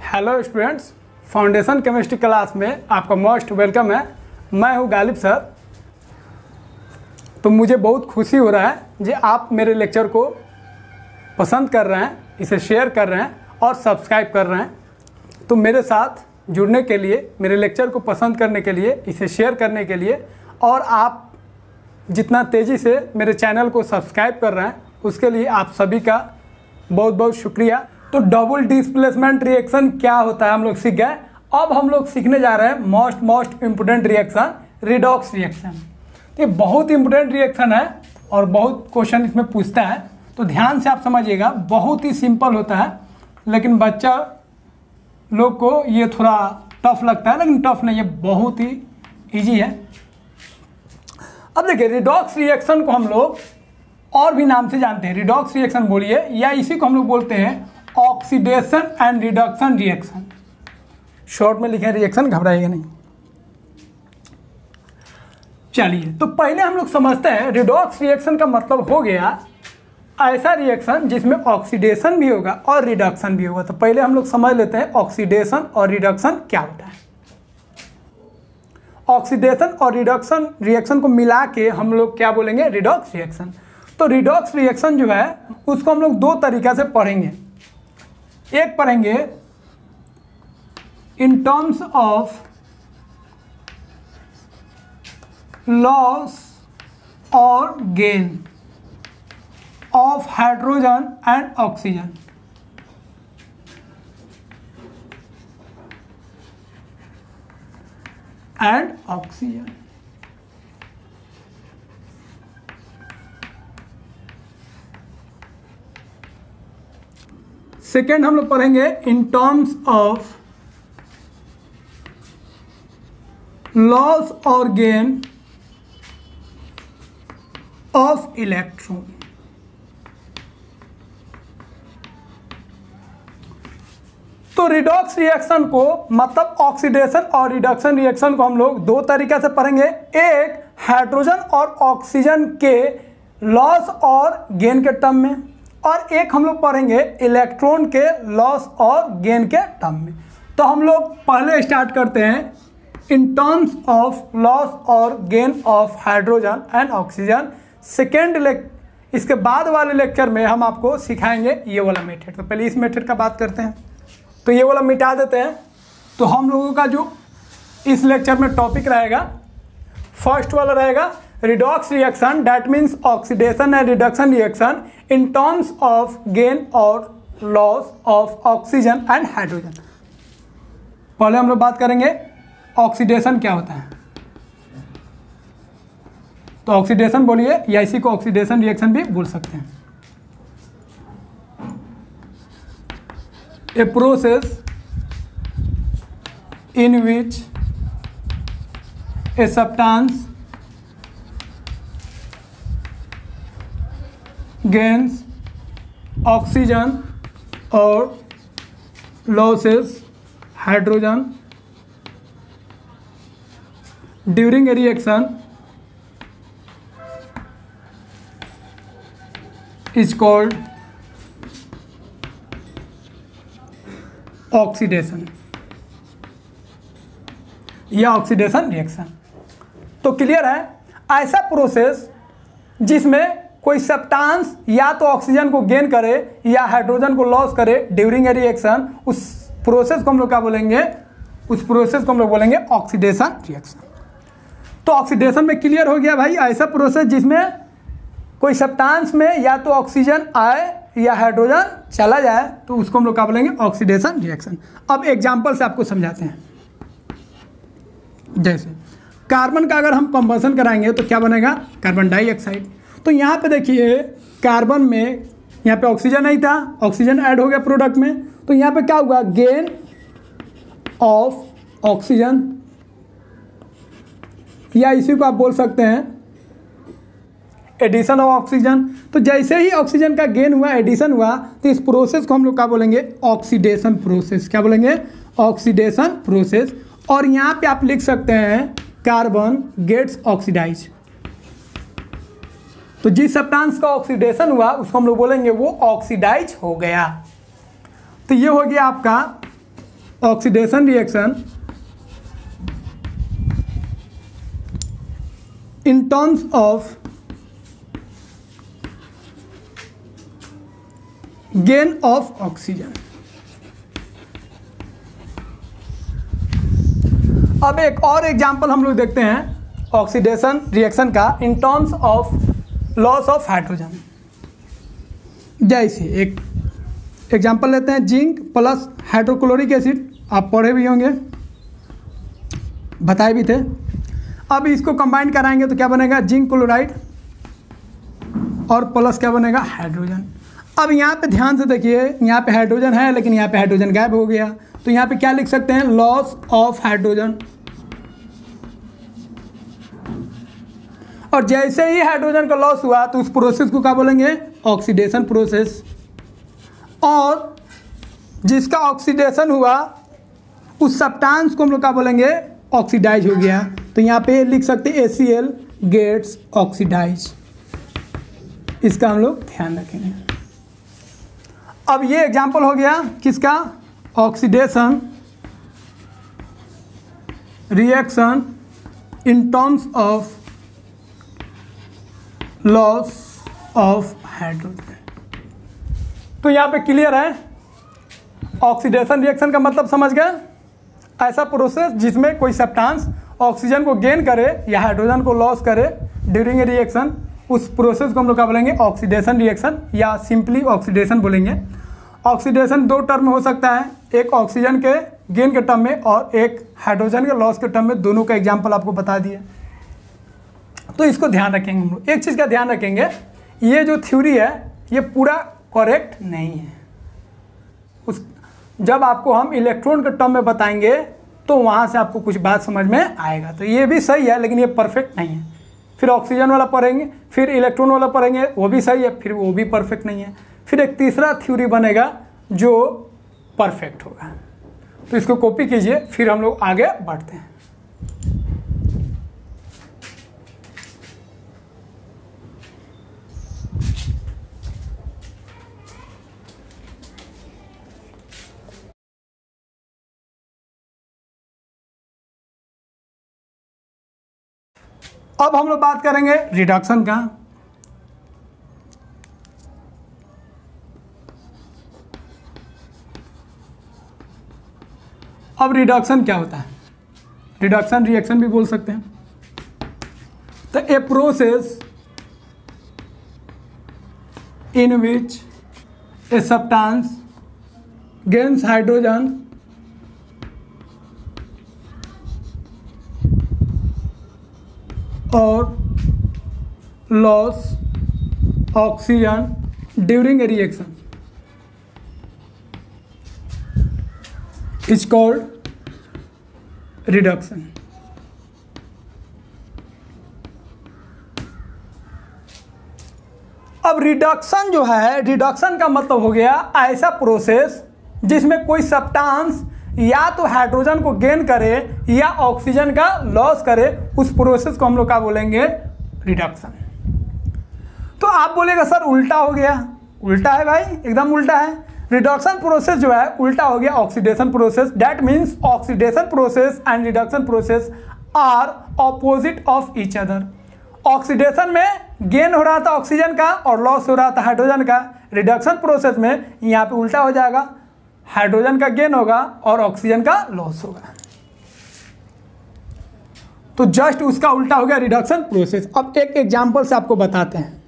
Hello students, foundation chemistry class में आपका most welcome है। मैं हूं गालिब सर। तो मुझे बहुत खुशी हो रहा है कि आप मेरे लेक्चर को पसंद कर रहे हैं, इसे शेयर कर रहे हैं और सब्सक्राइब कर रहे हैं। तो मेरे साथ जुड़ने के लिए, मेरे लेक्चर को पसंद करने के लिए, इसे शेयर करने के लिए और आप जितना तेज़ी से मेरे चैनल को सब्सक्राइब कर रहे हैं उसके लिए आप सभी का बहुत बहुत शुक्रिया। तो डबल डिस्प्लेसमेंट रिएक्शन क्या होता है हम लोग सीख गए। अब हम लोग सीखने जा रहे हैं most important reaction, redox reaction. ये बहुत इम्पोर्टेंट रिएक्शन है और बहुत क्वेश्चन इसमें पूछता है, तो ध्यान से आप समझिएगा। बहुत ही सिंपल होता है लेकिन बच्चा लोग को ये थोड़ा टफ लगता है, लेकिन टफ नहीं है, बहुत ही ईजी है। अब देखिए, रिडॉक्स रिएक्शन को हम लोग और भी नाम से जानते हैं। रिडॉक्स रिएक्शन बोलिए, या इसी को हम लोग बोलते हैं oxidation and reduction reaction. Short में लिखे रिएक्शन, घबराइएगा नहीं। चलिए, तो पहले हम लोग समझते हैं रिडॉक्स रिएक्शन का मतलब हो गया ऐसा रिएक्शन जिसमें ऑक्सीडेशन भी होगा और रिडक्शन भी होगा। तो पहले हम लोग समझ लेते हैं ऑक्सीडेशन और रिडक्शन क्या होता है। ऑक्सीडेशन और रिडक्शन रिएक्शन को मिला के हम लोग क्या बोलेंगे, रिडॉक्स रिएक्शन। तो रिडॉक्स रिएक्शन जो है उसको हम लोग दो तरीका से पढ़ेंगे। एक पढ़ेंगे इन टर्म्स ऑफ लॉस और gain of hydrogen and oxygen. Second हम लोग पढ़ेंगे इन टर्म्स ऑफ लॉस और गेन ऑफ इलेक्ट्रॉन। तो रिडॉक्स रिएक्शन को मतलब ऑक्सीडेशन और रिडक्शन रिएक्शन को हम लोग दो तरीके से पढ़ेंगे। एक हाइड्रोजन और ऑक्सीजन के लॉस और गेन के टर्म में, और एक हम लोग पढ़ेंगे इलेक्ट्रॉन के लॉस और गेन के टर्म में। तो हम लोग पहले स्टार्ट करते हैं इन टर्म्स ऑफ लॉस और gain of hydrogen and oxygen. इसके बाद वाले लेक्चर में हम आपको सिखाएंगे ये वाला मेथड। तो पहले इस मेथड का बात करते हैं, तो ये वाला मिटा देते हैं। तो हम लोगों का जो इस लेक्चर में टॉपिक रहेगा, फर्स्ट वाला रहेगा redox reaction, that means oxidation and reduction reaction in terms of gain और loss of oxygen and hydrogen. पहले हम लोग बात करेंगे ऑक्सीडेशन क्या होता है। तो ऑक्सीडेशन बोलिए, या इसी को ऑक्सीडेशन रिएक्शन भी बोल सकते हैं। A process in which a substance gains oxygen or loses hydrogen during a reaction is called oxidation या ऑक्सीडेशन रिएक्शन। तो क्लियर है, ऐसा प्रोसेस जिसमें कोई सब्सटेंस या तो ऑक्सीजन को गेन करे या हाइड्रोजन को लॉस करे ड्यूरिंग ए रिएक्शन, उस प्रोसेस को हम लोग क्या बोलेंगे, उस प्रोसेस को हम लोग बोलेंगे ऑक्सीडेशन रिएक्शन। तो ऑक्सीडेशन में क्लियर हो गया भाई, ऐसा प्रोसेस जिसमें कोई सब्सटेंस में या तो ऑक्सीजन आए या हाइड्रोजन चला जाए, तो उसको हम लोग क्या बोलेंगे, ऑक्सीडेशन रिएक्शन। अब एग्जांपल से आपको समझाते हैं। जैसे कार्बन का अगर हम कंबशन कराएंगे तो क्या बनेगा, कार्बन डाइऑक्साइड। तो यहाँ पे देखिए, कार्बन में यहाँ पे ऑक्सीजन नहीं था, ऑक्सीजन ऐड हो गया प्रोडक्ट में, तो यहाँ पे क्या हुआ, गेन ऑफ ऑक्सीजन, या इसी को आप बोल सकते हैं एडिशन ऑफ ऑक्सीजन। तो जैसे ही ऑक्सीजन का गेन हुआ, एडिशन हुआ, तो इस प्रोसेस को हम लोग क्या बोलेंगे, ऑक्सीडेशन प्रोसेस। क्या बोलेंगे, ऑक्सीडेशन प्रोसेस। और यहाँ पे आप लिख सकते हैं कार्बन गेट्स ऑक्सीडाइज। तो जिस सब्सटेंस का ऑक्सीडेशन हुआ उसको हम लोग बोलेंगे वो ऑक्सीडाइज हो गया। तो ये हो गया आपका oxidation reaction in terms of gain of oxygen। अब एक और एग्जांपल हम लोग देखते हैं ऑक्सीडेशन रिएक्शन का इन terms of loss of hydrogen. जैसे एक एग्जांपल लेते हैं, जिंक प्लस हाइड्रोक्लोरिक एसिड, आप पढ़े भी होंगे, बताए भी थे। अब इसको कंबाइन कराएंगे तो क्या बनेगा, जिंक क्लोराइड और प्लस क्या बनेगा, हाइड्रोजन। अब यहाँ पे ध्यान से देखिए, यहाँ पे हाइड्रोजन है लेकिन यहाँ पे हाइड्रोजन गायब हो गया, तो यहाँ पे क्या लिख सकते हैं, लॉस ऑफ हाइड्रोजन। और जैसे ही हाइड्रोजन का लॉस हुआ तो उस प्रोसेस को क्या बोलेंगे, ऑक्सीडेशन प्रोसेस। और जिसका ऑक्सीडेशन हुआ उस सब्सटेंस को हम लोग क्या बोलेंगे, ऑक्सीडाइज हो गया। तो यहाँ पे लिख सकते हैं ACl गेट्स ऑक्सीडाइज। इसका हम लोग ध्यान रखेंगे। अब ये एग्जांपल हो गया किसका, oxidation reaction in terms of loss of hydrogen. तो यहाँ पे क्लियर है, ऑक्सीडेशन रिएक्शन का मतलब समझ गए, ऐसा प्रोसेस जिसमें कोई सब्सटेंस ऑक्सीजन को गेन करे या हाइड्रोजन को लॉस करे ड्यूरिंग ए रिएक्शन, उस प्रोसेस को हम लोग क्या बोलेंगे, ऑक्सीडेशन रिएक्शन या सिंपली ऑक्सीडेशन बोलेंगे। ऑक्सीडेशन दो टर्म में हो सकता है, एक ऑक्सीजन के गेन के टर्म में और एक हाइड्रोजन के लॉस के टर्म में। दोनों का एग्जाम्पल आपको बता दिए, तो इसको ध्यान रखेंगे हम लोग। एक चीज़ का ध्यान रखेंगे, ये जो थ्योरी है ये पूरा करेक्ट नहीं है। जब आपको हम इलेक्ट्रॉन के टर्म में बताएंगे तो वहाँ से आपको कुछ बात समझ में आएगा। तो ये भी सही है लेकिन ये परफेक्ट नहीं है। फिर ऑक्सीजन वाला पढ़ेंगे, फिर इलेक्ट्रॉन वाला पढ़ेंगे, वो भी सही है, फिर वो भी परफेक्ट नहीं है। फिर एक तीसरा थ्योरी बनेगा जो परफेक्ट होगा। तो इसको कॉपी कीजिए, फिर हम लोग आगे बढ़ते हैं। अब हम लोग बात करेंगे रिडक्शन का। अब रिडक्शन क्या होता है, रिडक्शन रिएक्शन भी बोल सकते हैं। तो a process in which a substance gains hydrogen और loss oxygen during a reaction is called reduction. अब रिडक्शन जो है, रिडक्शन का मतलब हो गया ऐसा प्रोसेस जिसमें कोई सब्सटेंस या तो हाइड्रोजन को गेन करे या ऑक्सीजन का लॉस करे, उस प्रोसेस को हम लोग क्या बोलेंगे, रिडक्शन। तो आप बोलेगा सर उल्टा हो गया, उल्टा है भाई, एकदम उल्टा है। रिडक्शन प्रोसेस जो है उल्टा हो गया oxidation process. That means oxidation process and reduction process are opposite of each other. Oxidation में गेन हो रहा था ऑक्सीजन का और लॉस हो रहा था हाइड्रोजन का। रिडक्शन प्रोसेस में यहाँ पे उल्टा हो जाएगा, हाइड्रोजन का गेन होगा और ऑक्सीजन का लॉस होगा। तो जस्ट उसका उल्टा हो गया रिडक्शन प्रोसेस। अब एक एग्जांपल से आपको बताते हैं।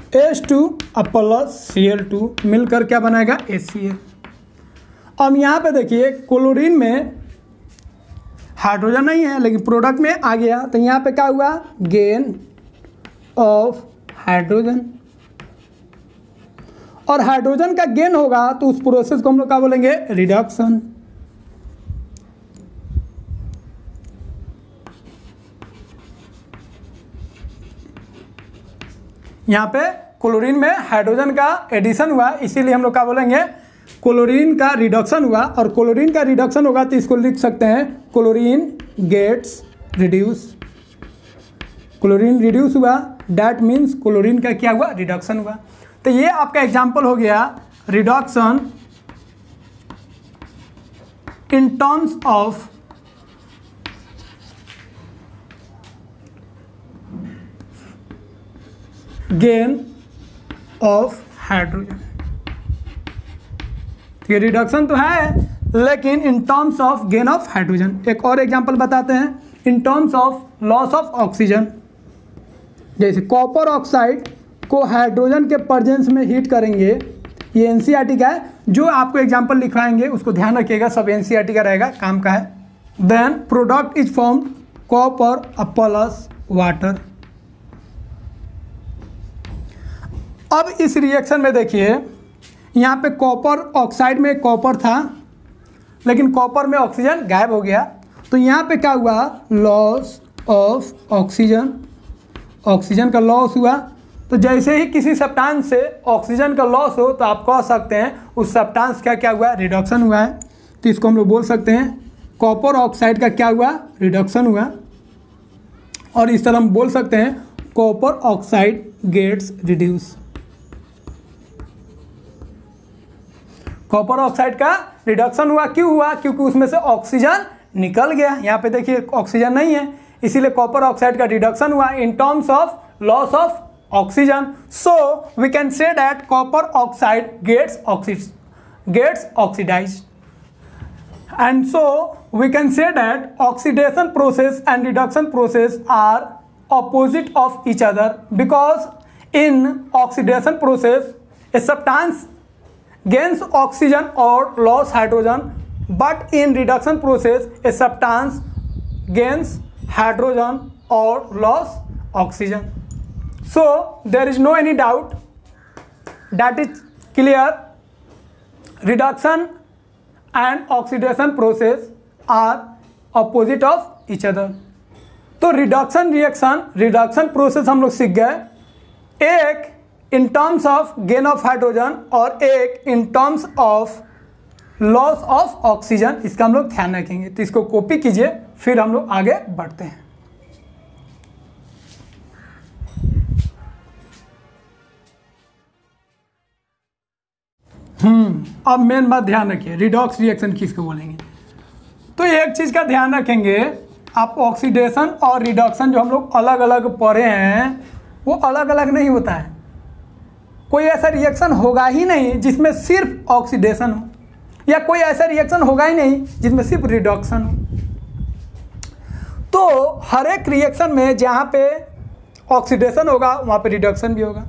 H2 प्लस Cl2 मिलकर क्या बनाएगा, HCl। अब यहाँ पे देखिए क्लोरीन में हाइड्रोजन नहीं है लेकिन प्रोडक्ट में आ गया, तो यहाँ पे क्या हुआ, गेन ऑफ हाइड्रोजन। और हाइड्रोजन का गेन होगा तो उस प्रोसेस को हम लोग क्या बोलेंगे, रिडक्शन। यहाँ पे क्लोरीन में हाइड्रोजन का एडिशन हुआ, इसीलिए हम लोग क्या बोलेंगे, क्लोरीन का रिडक्शन हुआ। और क्लोरीन का रिडक्शन होगा तो इसको लिख सकते हैं chlorine gets reduce. Chlorine reduce हुआ, दैट मीन्स क्लोरीन का क्या हुआ, रिडक्शन हुआ। तो ये आपका एग्जांपल हो गया reduction in terms of gain of hydrogen. ये रिडक्शन तो है लेकिन इन terms of gain of hydrogen. एक और एग्जांपल बताते हैं, इन terms of loss of oxygen. जैसे कॉपर ऑक्साइड को हाइड्रोजन के प्रेजेंस में हीट करेंगे, ये एनसीईआरटी का है, जो आपको एग्जांपल लिखवाएंगे उसको ध्यान रखिएगा, सब एनसीईआरटी का रहेगा, काम का है। Then product is formed copper plus water. अब इस रिएक्शन में देखिए, यहाँ पे कॉपर ऑक्साइड में कॉपर था लेकिन कॉपर में ऑक्सीजन गायब हो गया, तो यहाँ पे क्या हुआ, लॉस ऑफ ऑक्सीजन, ऑक्सीजन का लॉस हुआ। तो जैसे ही किसी सब्सटेंस से ऑक्सीजन का लॉस हो तो आप कह सकते हैं उस सब्सटेंस का क्या हुआ, रिडक्शन हुआ है। तो इसको हम लोग बोल सकते हैं कॉपर ऑक्साइड का क्या हुआ, रिडक्शन हुआ। और इस तरह हम बोल सकते हैं copper oxide gets reduce. Copper oxide का रिडक्शन हुआ, क्यों हुआ, क्योंकि उसमें से ऑक्सीजन निकल गया। यहाँ पे देखिए ऑक्सीजन नहीं है, इसीलिए कॉपर ऑक्साइड का रिडक्शन हुआ in terms of loss of oxygen. So we can say that copper oxide gets oxidized, and so we can say that oxidation process and reduction process are opposite of each other, because in oxidation process a substance gains oxygen or loss hydrogen, but in reduction process a substance gains hydrogen or loss oxygen. So there is no any doubt, that is clear, reduction and oxidation process are opposite of each other. तो reduction reaction, reduction process हम लोग सीख गए, एक इन terms of gain of hydrogen और एक इन terms of loss of oxygen. इसका हम लोग ध्यान रखेंगे, तो इसको कॉपी कीजिए, फिर हम लोग आगे बढ़ते हैं। अब मेन बात ध्यान रखिए, रिडॉक्स रिएक्शन किसको बोलेंगे। तो एक चीज का ध्यान रखेंगे, आप ऑक्सीडेशन और रिडक्शन जो हम लोग अलग अलग पढ़े हैं वो अलग अलग नहीं होता है। कोई ऐसा रिएक्शन होगा ही नहीं जिसमें सिर्फ ऑक्सीडेशन हो, या कोई ऐसा रिएक्शन होगा ही नहीं जिसमें सिर्फ रिडक्शन हो। तो हर एक रिएक्शन में जहाँ पे ऑक्सीडेशन होगा वहाँ पे रिडक्शन भी होगा।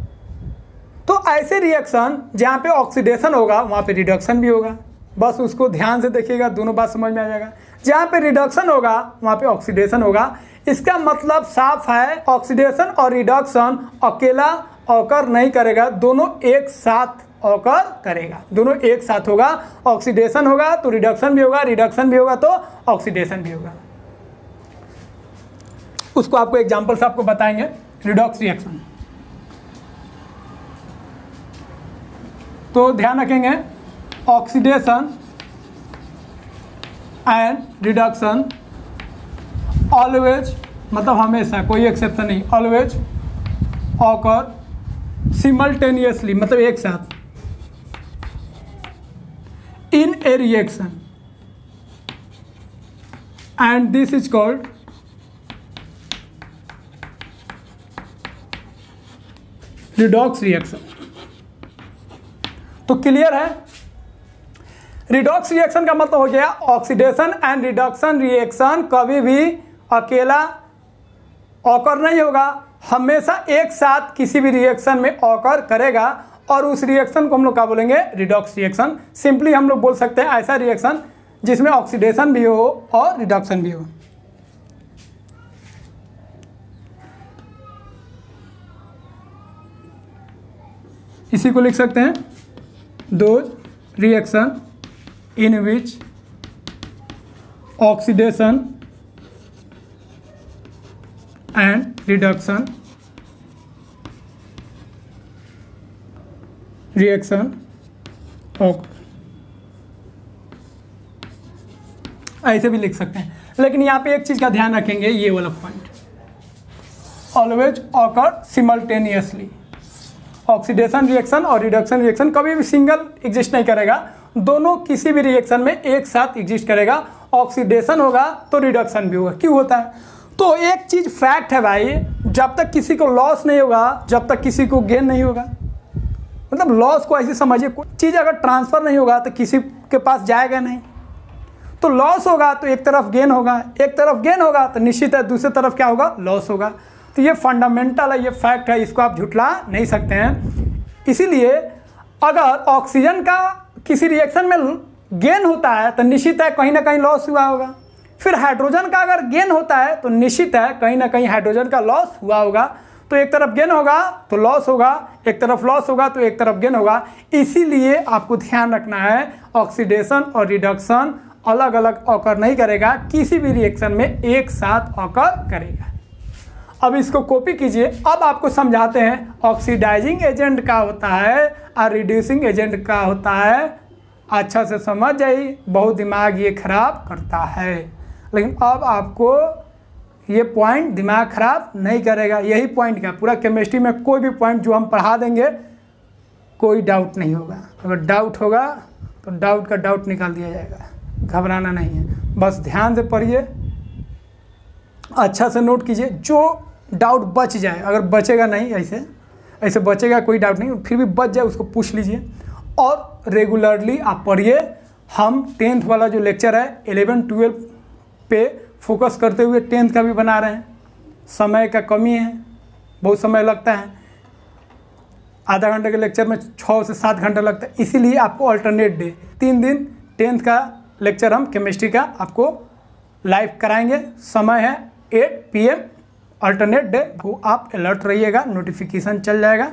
तो ऐसे रिएक्शन जहाँ पे ऑक्सीडेशन होगा वहाँ पे रिडक्शन भी होगा, बस उसको ध्यान से देखिएगा, दोनों बात समझ में आ जाएगा। जहाँ पे रिडक्शन होगा वहाँ पे ऑक्सीडेशन होगा। इसका मतलब साफ है, ऑक्सीडेशन और रिडक्शन अकेला ऑकर नहीं करेगा, दोनों एक साथ ऑकर करेगा, दोनों एक साथ होगा। ऑक्सीडेशन होगा तो रिडक्शन भी होगा, रिडक्शन भी होगा तो ऑक्सीडेशन भी होगा। उसको आपको एग्जाम्पल से आपको बताएंगे। रिडॉक्स रिएक्शन तो ध्यान रखेंगे, ऑक्सीडेशन एंड रिडक्शन ऑलवेज, मतलब हमेशा, कोई एक्सेप्शन नहीं, ऑलवेज ऑकर सिमल्टेनियसली, मतलब एक साथ, in a reaction, and this is called redox reaction. तो क्लियर है, रिडॉक्स रिएक्शन का मतलब हो गया ऑक्सीडेशन एंड रिडक्शन रिएक्शन कभी भी अकेला ऑकर नहीं होगा, हमेशा एक साथ किसी भी रिएक्शन में ऑकर करेगा, और उस रिएक्शन को हम लोग क्या बोलेंगे, रिडॉक्स रिएक्शन। सिंपली हम लोग बोल सकते हैं ऐसा रिएक्शन जिसमें ऑक्सीडेशन भी हो और रिडक्शन भी हो। इसी को लिख सकते हैं, those reaction in which oxidation and reduction reaction occur। ऐसे भी लिख सकते हैं, लेकिन यहाँ पे एक चीज का ध्यान रखेंगे, ये वाला point, always occur simultaneously. Oxidation reaction और रिडक्शन रिएक्शन कभी भी सिंगल एग्जिस्ट नहीं करेगा, दोनों किसी भी रिएक्शन में एक साथ एग्जिस्ट करेगा। ऑक्सीडेशन होगा तो रिडक्शन भी होगा। क्यों होता है? तो एक चीज़ फैक्ट है भाई, जब तक किसी को लॉस नहीं होगा, जब तक किसी को गेन नहीं होगा, मतलब लॉस को ऐसे समझिए, कोई चीज़ अगर ट्रांसफ़र नहीं होगा तो किसी के पास जाएगा नहीं। तो लॉस होगा तो एक तरफ गेन होगा, एक तरफ गेन होगा तो निश्चित है दूसरी तरफ क्या होगा? लॉस होगा। तो ये फंडामेंटल है, ये फैक्ट है, इसको आप झुठला नहीं सकते हैं। इसीलिए अगर ऑक्सीजन का किसी रिएक्शन में गेन होता है तो निश्चित है कहीं ना कहीं लॉस हुआ होगा। फिर हाइड्रोजन का अगर गेन होता है तो निश्चित है कहीं ना कहीं हाइड्रोजन का लॉस हुआ होगा। तो एक तरफ गेन होगा तो लॉस होगा, एक तरफ लॉस होगा तो एक तरफ गेन होगा। इसीलिए आपको ध्यान रखना है ऑक्सीडेशन और रिडक्शन अलग अलग ऑकर नहीं करेगा, किसी भी रिएक्शन में एक साथ ऑकर करेगा। अब इसको कॉपी कीजिए। अब आपको समझाते हैं ऑक्सीडाइजिंग एजेंट का होता है और रिड्यूसिंग एजेंट का होता है। अच्छा से समझ जाइए, बहुत दिमाग ये खराब करता है, लेकिन अब आपको ये पॉइंट दिमाग खराब नहीं करेगा। यही पॉइंट का पूरा केमिस्ट्री में कोई भी पॉइंट जो हम पढ़ा देंगे कोई डाउट नहीं होगा। अगर डाउट होगा तो डाउट का डाउट निकाल दिया जाएगा। घबराना नहीं है, बस ध्यान से पढ़िए, अच्छा से नोट कीजिए। जो डाउट बच जाए, अगर बचेगा नहीं, ऐसे बचेगा कोई डाउट नहीं, फिर भी बच जाए उसको पूछ लीजिए। और रेगुलरली आप पढ़िए। हम 10th वाला जो लेक्चर है 11-12 पे फोकस करते हुए 10th का भी बना रहे हैं। समय का कमी है, बहुत समय लगता है, आधा घंटे के लेक्चर में 6 से 7 घंटा लगता है। इसीलिए आपको अल्टरनेट डे 3 दिन 10th का लेक्चर हम केमिस्ट्री का आपको लाइव कराएंगे। समय है 8 PM अल्टरनेट डे को आप अलर्ट रहिएगा, नोटिफिकेशन चल जाएगा,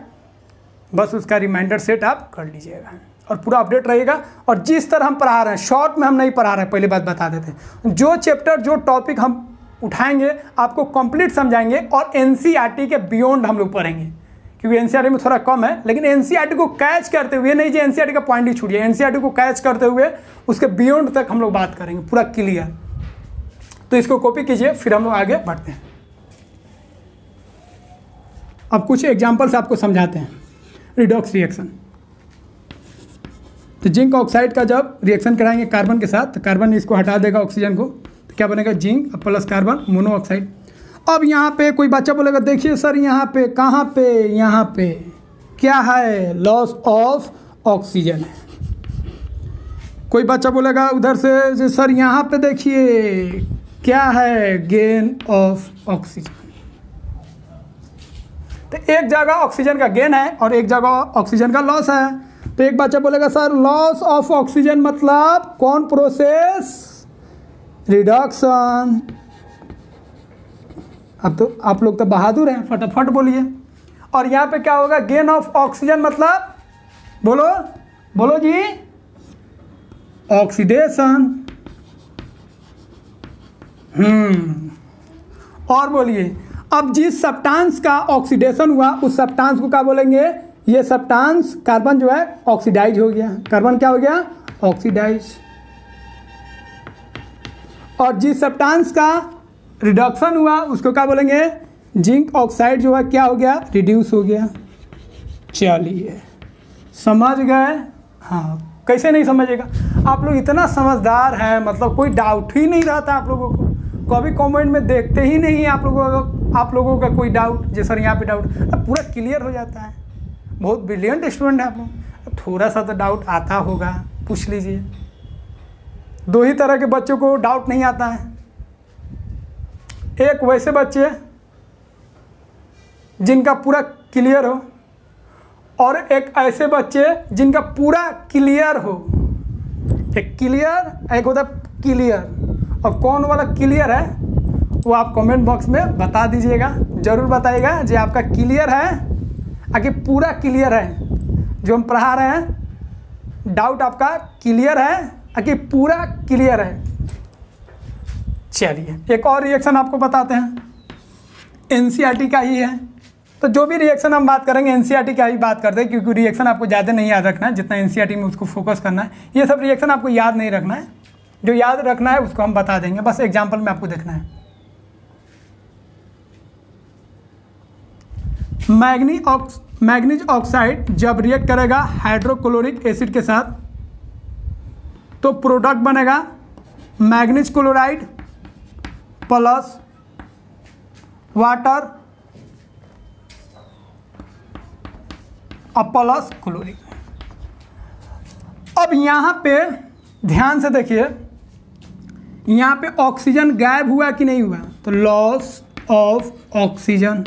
बस उसका रिमाइंडर सेट आप कर लीजिएगा और पूरा अपडेट रहिएगा। और जिस तरह हम पढ़ा रहे हैं, शॉर्ट में हम नहीं पढ़ा रहे हैं, पहले बात बता देते हैं। जो चैप्टर जो टॉपिक हम उठाएंगे आपको कंप्लीट समझाएंगे और NCERT के बियॉन्ड हम लोग पढ़ेंगे, क्योंकि NCERT में थोड़ा कम है, लेकिन NCERT को कैच करते हुए, नहीं जो NCERT का पॉइंट ही छूट जाए, NCERT को कैच करते हुए उसके बियॉन्ड तक हम लोग बात करेंगे पूरा क्लियर। तो इसको कॉपी कीजिए, फिर हम लोग आगे बढ़ते हैं। अब कुछ एग्जाम्पल से आपको समझाते हैं रिडॉक्स रिएक्शन। तो जिंक ऑक्साइड का जब रिएक्शन कराएंगे कार्बन के साथ, तो कार्बन इसको हटा देगा ऑक्सीजन को, तो क्या बनेगा? Zinc plus carbon monoxide. अब यहाँ पे कोई बच्चा बोलेगा देखिए सर यहाँ पे, कहाँ पे, यहाँ पे क्या है? लॉस ऑफ ऑक्सीजन है। कोई बच्चा बोलेगा उधर से सर यहाँ पे देखिए क्या है? Gain of oxygen. तो एक जगह ऑक्सीजन का गेन है और एक जगह ऑक्सीजन का लॉस है। तो एक बच्चा बोलेगा सर लॉस ऑफ ऑक्सीजन मतलब कौन प्रोसेस? रिडक्शन। अब तो आप लोग तो बहादुर हैं, फटाफट बोलिए। और यहाँ पे क्या होगा? गेन ऑफ ऑक्सीजन मतलब बोलो बोलो जी, ऑक्सीडेशन। और बोलिए, अब जिस सब्सटेंस का ऑक्सीडेशन हुआ उस सब्सटेंस को क्या बोलेंगे? ये सब्सटेंस कार्बन जो है ऑक्सीडाइज हो गया। कार्बन क्या हो गया? ऑक्सीडाइज। और जिस सब्सटेंस का रिडक्शन हुआ उसको क्या बोलेंगे? जिंक ऑक्साइड जो है क्या हो गया? रिड्यूस हो गया। चलिए समझ गए? हाँ, कैसे नहीं समझेगा? आप लोग इतना समझदार हैं, मतलब कोई डाउट ही नहीं रहता आप लोगों को। कभी कमेंट में देखते ही नहीं आप लोगों का कोई डाउट, जैसे सर यहाँ पे डाउट, अब पूरा क्लियर हो जाता है। बहुत ब्रिलियंट स्टूडेंट है आप लोग। थोड़ा सा तो डाउट आता होगा, पूछ लीजिए। 2 ही तरह के बच्चों को डाउट नहीं आता है। एक वैसे बच्चे जिनका पूरा क्लियर हो, और एक ऐसे बच्चे जिनका पूरा क्लियर हो। एक क्लियर, एक होता है क्लियर। और कौन वाला क्लियर है वो आप कमेंट बॉक्स में बता दीजिएगा, ज़रूर बताइएगा जो आपका क्लियर है, आगे पूरा क्लियर है जो हम पढ़ा रहे हैं। डाउट आपका क्लियर है आगे पूरा क्लियर है। चलिए एक और रिएक्शन आपको बताते हैं, NCERT का ही है। तो जो भी रिएक्शन हम बात करेंगे NCERT का ही बात करते हैं, क्योंकि रिएक्शन आपको ज़्यादा नहीं याद रखना है, जितना NCERT में उसको फोकस करना है। ये सब रिएक्शन आपको याद नहीं रखना है, जो याद रखना है उसको हम बता देंगे, बस एग्जाम्पल में आपको देखना है। मैग्नीज ऑक्साइड जब रिएक्ट करेगा हाइड्रोक्लोरिक एसिड के साथ, तो प्रोडक्ट बनेगा मैग्नीज क्लोराइड प्लस वाटर और प्लस क्लोरीन। अब यहाँ पे ध्यान से देखिए, यहाँ पे ऑक्सीजन गायब हुआ कि नहीं हुआ, तो लॉस ऑफ ऑक्सीजन।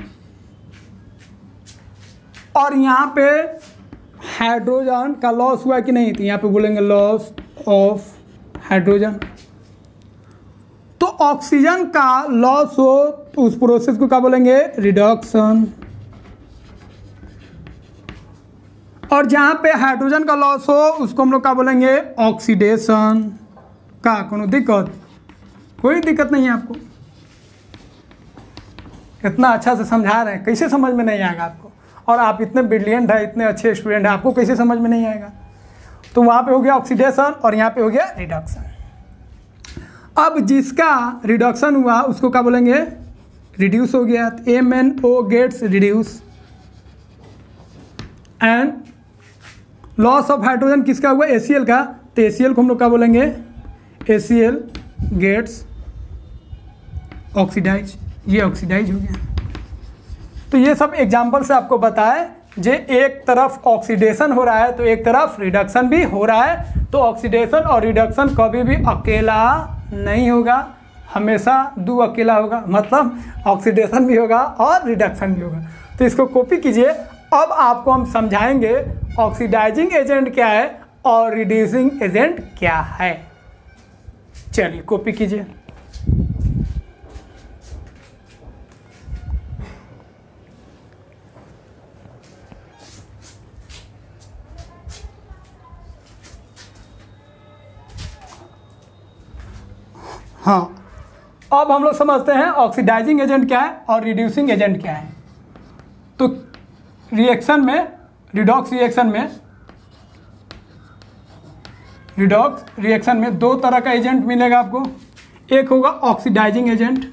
और यहाँ पे हाइड्रोजन का लॉस हुआ कि नहीं, तो यहाँ पे बोलेंगे लॉस ऑफ हाइड्रोजन। तो ऑक्सीजन का लॉस हो तो उस प्रोसेस को क्या बोलेंगे, रिडक्शन। और जहाँ पे हाइड्रोजन का लॉस हो उसको हम लोग क्या बोलेंगे, ऑक्सीडेशन। का कोनो दिक्कत, कोई दिक्कत नहीं है आपको, इतना अच्छा से समझा रहे हैं, कैसे समझ में नहीं आएगा आपको। और आप इतने ब्रिलियंट है, इतने अच्छे स्टूडेंट हैं, आपको कैसे समझ में नहीं आएगा। तो वहाँ पे हो गया ऑक्सीडेशन और यहाँ पे हो गया रिडक्शन। अब जिसका रिडक्शन हुआ उसको क्या बोलेंगे, रिड्यूस हो गया, MnO gets reduce. And loss of hydrogen किसका हुआ, ACl का, तो ACl को हम लोग क्या बोलेंगे, ACl गेट्स ऑक्सीडाइज। ये ऑक्सीडाइज हो गया। तो ये सब एग्जाम्पल से आपको बताए, जे एक तरफ ऑक्सीडेशन हो रहा है तो एक तरफ रिडक्शन भी हो रहा है। तो ऑक्सीडेशन और रिडक्शन कभी भी अकेला नहीं होगा, हमेशा दो अकेला होगा, मतलब ऑक्सीडेशन भी होगा और रिडक्शन भी होगा। तो इसको कॉपी कीजिए। अब आपको हम समझाएंगे ऑक्सीडाइजिंग एजेंट क्या है और रिड्यूसिंग एजेंट क्या है। चलिए कॉपी कीजिए। हाँ, अब हम लोग समझते हैं ऑक्सीडाइजिंग एजेंट क्या है और रिड्यूसिंग एजेंट क्या है। तो रिएक्शन में, रिडॉक्स रिएक्शन में दो तरह का एजेंट मिलेगा आपको। एक होगा ऑक्सीडाइजिंग एजेंट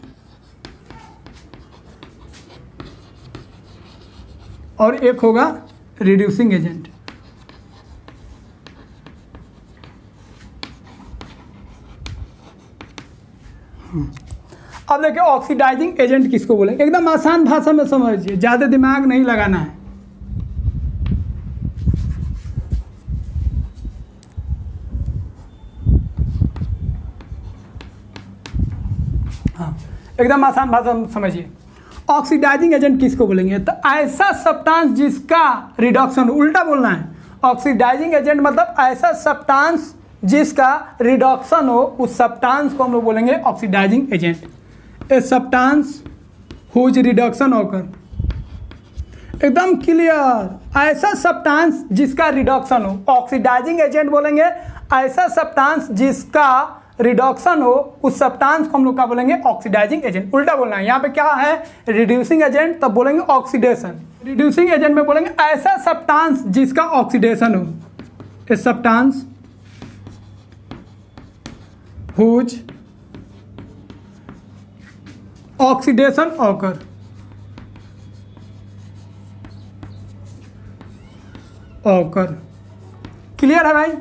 और एक होगा रिड्यूसिंग एजेंट। अब देखिए ऑक्सीडाइजिंग एजेंट किसको बोलेंगे, एकदम आसान भाषा में समझिए, ज्यादा दिमाग नहीं लगाना है। हाँ, एकदम आसान भाषा में समझिए। ऑक्सीडाइजिंग एजेंट किसको बोलेंगे, तो ऐसा सब्सटेंस जिसका रिडक्शन, उल्टा बोलना है। ऑक्सीडाइजिंग एजेंट मतलब ऐसा सब्सटेंस जिसका रिडक्शन हो, उस सब्सटेंस को हम लोग बोलेंगे oxidising agent. A substance whose reduction occur, एकदम क्लियर, ऐसा सब्सटेंस जिसका रिडक्शन हो, ऑक्सीडाइजिंग एजेंट बोलेंगे ऐसा सब्सटेंस जिसका रिडक्शन हो, उस सब्सटेंस को हम लोग क्या बोलेंगे, ऑक्सीडाइजिंग एजेंट। उल्टा बोलना है, यहाँ पे क्या है, रिड्यूसिंग एजेंट, तब बोलेंगे ऑक्सीडेशन। रिड्यूसिंग एजेंट में बोलेंगे ऐसा सब्सटेंस जिसका ऑक्सीडेशन हो, a substance whose oxidation occur. Clear है भाई।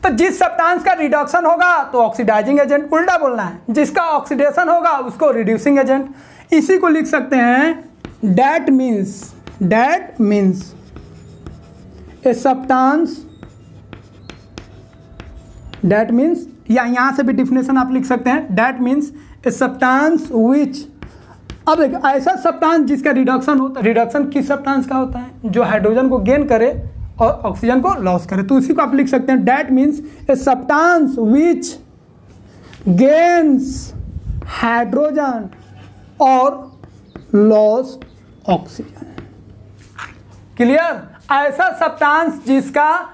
तो जिस सब्सटेंस का रिडक्शन होगा तो ऑक्सीडाइजिंग एजेंट, उल्टा बोलना है, जिसका ऑक्सीडेशन होगा उसको रिड्यूसिंग एजेंट। इसी को लिख सकते हैं that means a substance, that means, या यहां से भी डिफिनेशन आप लिख सकते हैं, that means a substance which. अब देखिए ऐसा सब्सटेंस जिसका रिडक्शन होता है, रिडक्शन किस सब्सटेंस का होता है, जो हाइड्रोजन को गेन करे और ऑक्सीजन को लॉस करे। तो उसी को आप लिख सकते हैं that means a substance which gains hydrogen और लॉस ऑक्सीजन। क्लियर, ऐसा सब्सटेंस जिसका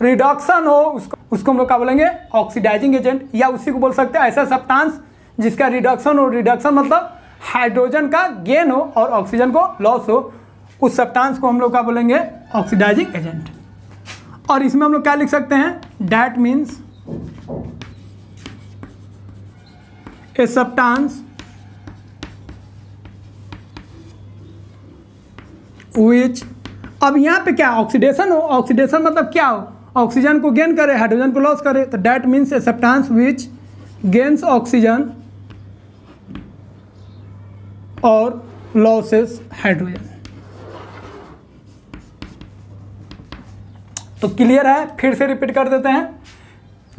रिडक्शन हो उसको हम लोग क्या बोलेंगे, ऑक्सीडाइजिंग एजेंट। या उसी को बोल सकते हैं ऐसा सब्सटेंस जिसका रिडक्शन हो, रिडक्शन मतलब हाइड्रोजन का गेन हो और ऑक्सीजन को लॉस हो, उस सब्सटेंस को हम लोग क्या बोलेंगे, ऑक्सीडाइजिंग एजेंट। और इसमें हम लोग क्या लिख सकते हैं, that means a substance which. अब यहाँ पे क्या ऑक्सीडेशन हो, ऑक्सीडेशन मतलब क्या हो, ऑक्सीजन को गेन करे, हाइड्रोजन को लॉस करे, तो that means a substance which gains oxygen और लॉसेस हाइड्रोजन। तो क्लियर है, फिर से रिपीट कर देते हैं।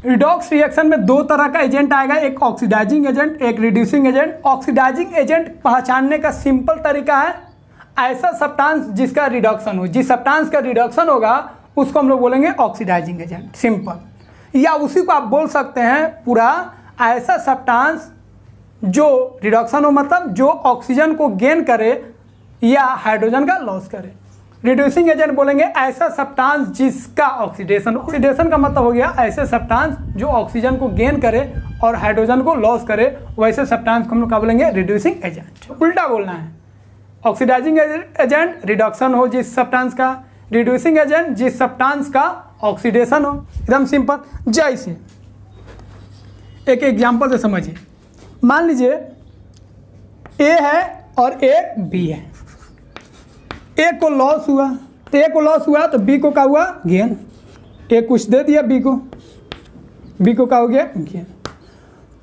रिडॉक्स रिएक्शन में दो तरह का एजेंट आएगा, एक ऑक्सीडाइजिंग एजेंट, एक रिड्यूसिंग एजेंट। ऑक्सीडाइजिंग एजेंट पहचानने का सिंपल तरीका है, ऐसा सब्सटेंस जिसका रिडक्शन हो, जिस सब्सटेंस का रिडक्शन होगा उसको हम लोग बोलेंगे ऑक्सीडाइजिंग एजेंट, सिंपल। या उसी को आप बोल सकते हैं पूरा ऐसा सब्सटेंस जो रिडक्शन हो, मतलब जो ऑक्सीजन को गेन करे या हाइड्रोजन का लॉस करे। रिड्यूसिंग एजेंट बोलेंगे ऐसा सब्सटेंस जिसका ऑक्सीडेशन, ऑक्सीडेशन का मतलब हो गया ऐसे सब्सटेंस जो ऑक्सीजन को गेन करे और हाइड्रोजन को लॉस करे, वैसे सब्सटेंस को हम लोग क्या बोलेंगे, रिड्यूसिंग एजेंट। उल्टा बोलना है, ऑक्सीडाइजिंग एजेंट रिडक्शन हो जिस सब्सटेंस का, रिड्यूसिंग एजेंट जिस सब्सटेंस का ऑक्सीडेशन हो, एकदम सिंपल। जैसे एक एग्जांपल से समझिए, मान लीजिए ए है और एक बी है, ए को लॉस हुआ, तो ए को लॉस हुआ तो बी को क्या हुआ, गेन। ए कुछ दे दिया बी को, बी को क्या हो गया, गेन।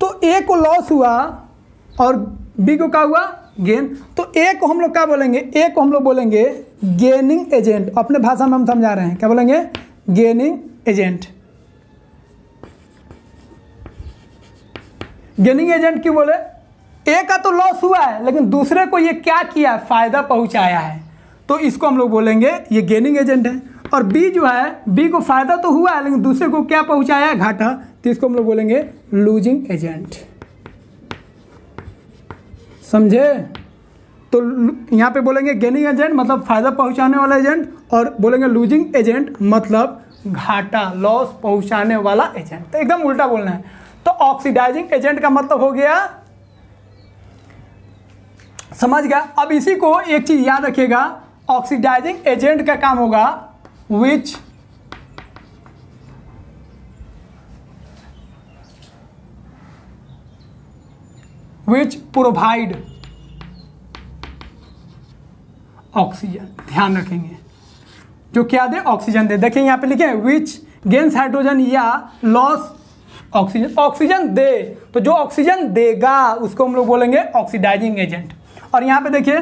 तो ए को लॉस हुआ और बी को क्या हुआ, गेन। तो ए को हम लोग क्या बोलेंगे, ए को हम लोग बोलेंगे गेनिंग एजेंट। अपने भाषा में हम समझा रहे हैं, क्या बोलेंगे, गेनिंग एजेंट। गेनिंग एजेंट क्यों बोले, ए का तो लॉस हुआ है लेकिन दूसरे को ये क्या किया, फायदा पहुंचाया है, तो इसको हम लोग बोलेंगे ये गेनिंग एजेंट है। और बी जो है, बी को फायदा तो हुआ है लेकिन दूसरे को क्या पहुंचाया है, घाटा, तो इसको हम लोग बोलेंगे लूजिंग एजेंट। समझे? तो यहाँ पे बोलेंगे गेनिंग एजेंट मतलब फायदा पहुंचाने वाला एजेंट, और बोलेंगे लूजिंग एजेंट मतलब घाटा, लॉस पहुंचाने वाला एजेंट। तो एकदम उल्टा बोलना है। तो ऑक्सीडाइजिंग एजेंट का मतलब हो गया, समझ गया। अब इसी को एक चीज याद रखिएगा, ऑक्सीडाइजिंग एजेंट का काम होगा विच प्रोवाइड ऑक्सीजन। ध्यान रखेंगे, जो क्या दे, ऑक्सीजन दे। देखिए यहाँ पे लिखे विच गेन्स हाइड्रोजन या लॉस ऑक्सीजन। ऑक्सीजन दे, तो जो ऑक्सीजन देगा उसको हम लोग बोलेंगे ऑक्सीडाइजिंग एजेंट। और यहाँ पे देखिए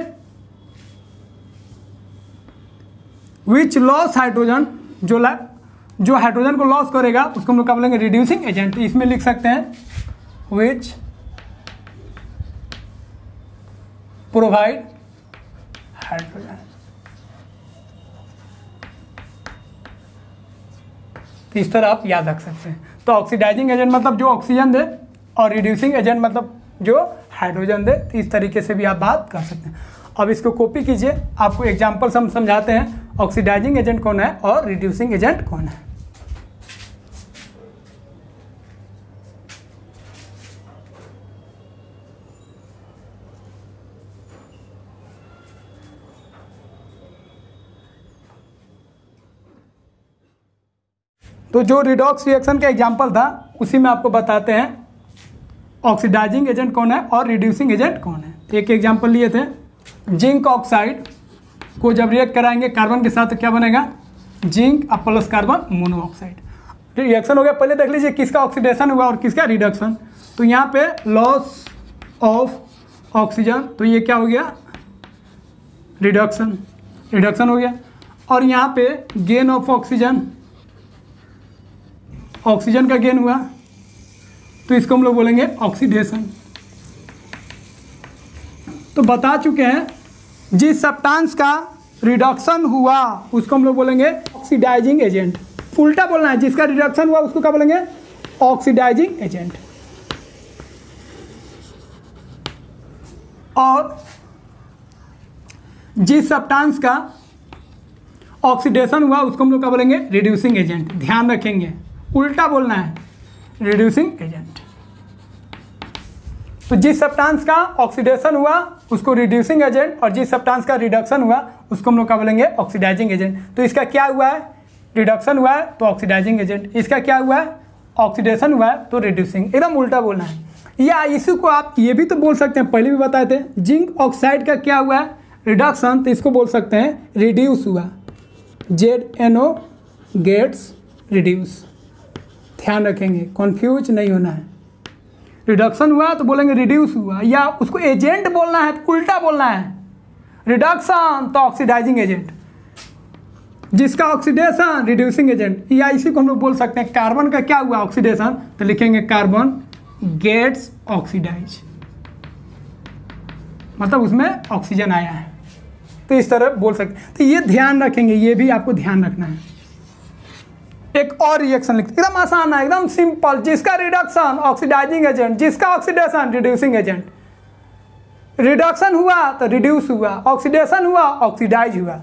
विच लॉस हाइड्रोजन, जो हाइड्रोजन को लॉस करेगा उसको हम लोग क्या बोलेंगे, रिड्यूसिंग एजेंट। इसमें लिख सकते हैं विच प्रोवाइड हाइड्रोजन। तो इस तरह आप याद रख सकते हैं। तो ऑक्सीडाइजिंग एजेंट मतलब जो ऑक्सीजन दे, और रिड्यूसिंग एजेंट मतलब जो हाइड्रोजन दे। तो इस तरीके से भी आप बात कर सकते हैं। अब इसको कॉपी कीजिए, आपको एग्जांपल से हम समझाते हैं ऑक्सीडाइजिंग एजेंट कौन है और रिड्यूसिंग एजेंट कौन है। तो जो रिडॉक्स रिएक्शन का एग्जांपल था उसी में आपको बताते हैं ऑक्सीडाइजिंग एजेंट कौन है और रिड्यूसिंग एजेंट कौन है। एक एग्जांपल लिए थे, जिंक ऑक्साइड को जब रिएक्ट कराएंगे कार्बन के साथ तो क्या बनेगा, जिंक और प्लस कार्बन मोनोऑक्साइड। रिएक्शन हो गया। पहले देख लीजिए किसका ऑक्सीडेशन हुआ और किसका रिडक्शन। तो यहाँ पे लॉस ऑफ ऑक्सीजन, तो ये क्या हो गया, रिडक्शन हो गया। और यहाँ पे गेन ऑफ ऑक्सीजन, ऑक्सीजन का गेन हुआ, तो इसको हम लोग बोलेंगे ऑक्सीडेशन। तो बता चुके हैं जिस सब्सटेंस का रिडक्शन हुआ उसको हम लोग बोलेंगे ऑक्सीडाइजिंग एजेंट। उल्टा बोलना है, जिसका रिडक्शन हुआ उसको क्या बोलेंगे, ऑक्सीडाइजिंग एजेंट। और जिस सब्सटेंस का ऑक्सीडेशन हुआ उसको हम लोग क्या बोलेंगे, रिड्यूसिंग एजेंट। ध्यान रखेंगे, उल्टा बोलना है, रिड्यूसिंग एजेंट। तो जिस सब्सटेंस का ऑक्सीडेशन हुआ उसको रिड्यूसिंग एजेंट, और जिस सब्सटेंस का रिडक्शन हुआ उसको हम लोग क्या बोलेंगे, ऑक्सीडाइजिंग एजेंट। तो इसका क्या हुआ है, रिडक्शन हुआ है तो ऑक्सीडाइजिंग एजेंट, इसका क्या हुआ है, ऑक्सीडेशन हुआ है तो रिड्यूसिंग। एकदम उल्टा बोलना है। या इसी को आप ये भी तो बोल सकते हैं, पहले भी बताए थे, जिंक ऑक्साइड का क्या हुआ है, रिडक्शन, तो इसको बोल सकते हैं रिड्यूस हुआ, ZNO गेट्स रिड्यूस। ध्यान रखेंगे, कन्फ्यूज नहीं होना है। रिडक्शन हुआ तो बोलेंगे रिड्यूस हुआ, या उसको एजेंट बोलना है तो उल्टा बोलना है। रिडक्शन तो ऑक्सीडाइजिंग एजेंट, जिसका ऑक्सीडेशन रिड्यूसिंग एजेंट, या इसी को हम लोग बोल सकते हैं कार्बन का क्या हुआ ऑक्सीडेशन, तो लिखेंगे कार्बन गेट्स ऑक्सीडाइज, मतलब उसमें ऑक्सीजन आया है। तो इस तरह बोल सकते हैं। तो ये ध्यान रखेंगे, ये भी आपको ध्यान रखना है। एक और रिएक्शन लिखते, एकदम आसान है, एकदम सिंपल। जिसका रिडक्शन ऑक्सीडाइजिंग एजेंट, जिसका ऑक्सीडेशन रिड्यूसिंग एजेंट। रिडक्शन हुआ तो रिड्यूस हुआ, ऑक्सीडेशन हुआ ऑक्सीडाइज हुआ।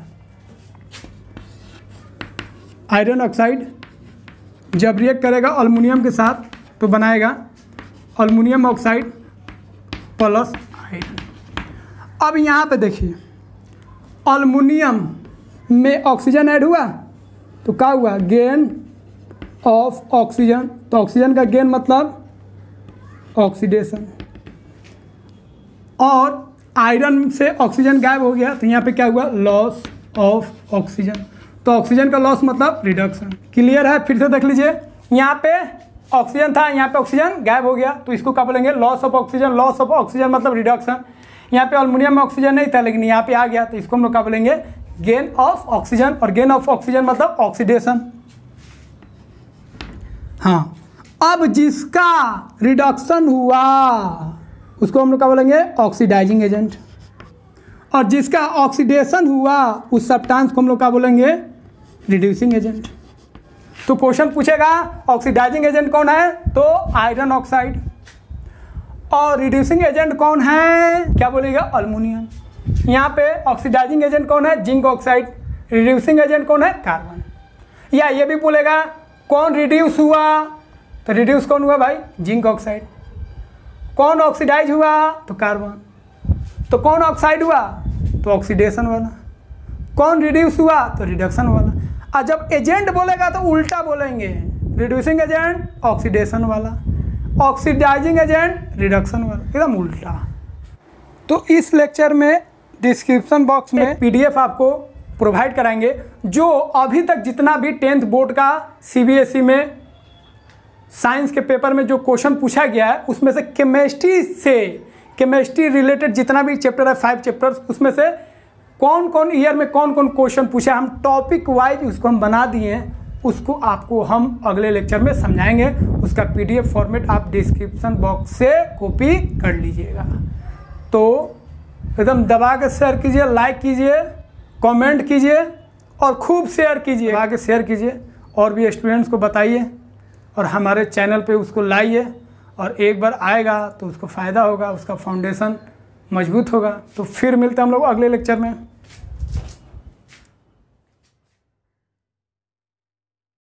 आयरन ऑक्साइड जब रिएक्ट करेगा एल्युमिनियम के साथ तो बनाएगा एल्युमिनियम ऑक्साइड प्लस आयरन। अब यहाँ पे देखिए, एल्युमिनियम में ऑक्सीजन ऐड हुआ तो क्या हुआ, गेन ऑफ ऑक्सीजन। तो ऑक्सीजन का गेन मतलब ऑक्सीडेशन, और आयरन से ऑक्सीजन गायब हो गया तो यहाँ पे क्या हुआ, लॉस ऑफ ऑक्सीजन। तो ऑक्सीजन का लॉस मतलब रिडक्शन। क्लियर है? फिर से देख लीजिए, यहाँ पे ऑक्सीजन था, यहाँ पे ऑक्सीजन गायब हो गया तो इसको क्या बोलेंगे, loss of oxygen. Loss of oxygen मतलब रिडक्शन। यहाँ पे एल्युमिनियम में ऑक्सीजन नहीं था लेकिन यहाँ पे आ गया तो इसको हम लोग क्या बोलेंगे, गेन ऑफ ऑक्सीजन। और गेन ऑफ ऑक्सीजन मतलब ऑक्सीडेशन। हाँ, अब जिसका रिडक्शन हुआ उसको हम लोग क्या बोलेंगे, ऑक्सीडाइजिंग एजेंट। और जिसका ऑक्सीडेशन हुआ उस सब्सटेंस को हम लोग क्या बोलेंगे, रिड्यूसिंग एजेंट। तो क्वेश्चन पूछेगा ऑक्सीडाइजिंग एजेंट कौन है, तो आयरन ऑक्साइड। और रिड्यूसिंग एजेंट कौन है, क्या बोलेगा, एल्युमिनियम। यहाँ पे ऑक्सीडाइजिंग एजेंट कौन है, जिंक ऑक्साइड। रिड्यूसिंग एजेंट कौन है, कार्बन। या ये भी बोलेगा कौन रिड्यूस हुआ, तो रिड्यूस कौन हुआ भाई, जिंक ऑक्साइड। कौन ऑक्सीडाइज हुआ, तो कार्बन। तो कौन ऑक्साइड हुआ, तो ऑक्सीडेशन वाला। कौन रिड्यूस हुआ, तो रिडक्शन वाला। और जब एजेंट बोलेगा तो उल्टा बोलेंगे, रिड्यूसिंग एजेंट ऑक्सीडेशन वाला, ऑक्सीडाइजिंग एजेंट रिडक्शन वाला, एकदम उल्टा। तो इस लेक्चर में डिस्क्रिप्शन बॉक्स में PDF आपको प्रोवाइड कराएंगे, जो अभी तक जितना भी 10th बोर्ड का CBSE में साइंस के पेपर में जो क्वेश्चन पूछा गया है उसमें से केमिस्ट्री रिलेटेड जितना भी चैप्टर है 5 चैप्टर्स, उसमें से कौन कौन ईयर में कौन कौन क्वेश्चन पूछा, हम टॉपिक वाइज उसको हम बना दिए हैं। उसको आपको हम अगले लेक्चर में समझाएंगे। उसका PDF फॉर्मेट आप डिस्क्रिप्शन बॉक्स से कॉपी कर लीजिएगा। तो एकदम दबा के शेयर कीजिए, लाइक कीजिए, कमेंट कीजिए और खूब शेयर कीजिए, आगे शेयर कीजिए और भी स्टूडेंट्स को बताइए और हमारे चैनल पे उसको लाइए। और एक बार आएगा तो उसको फ़ायदा होगा, उसका फाउंडेशन मजबूत होगा। तो फिर मिलते हैं हम लोग अगले लेक्चर में।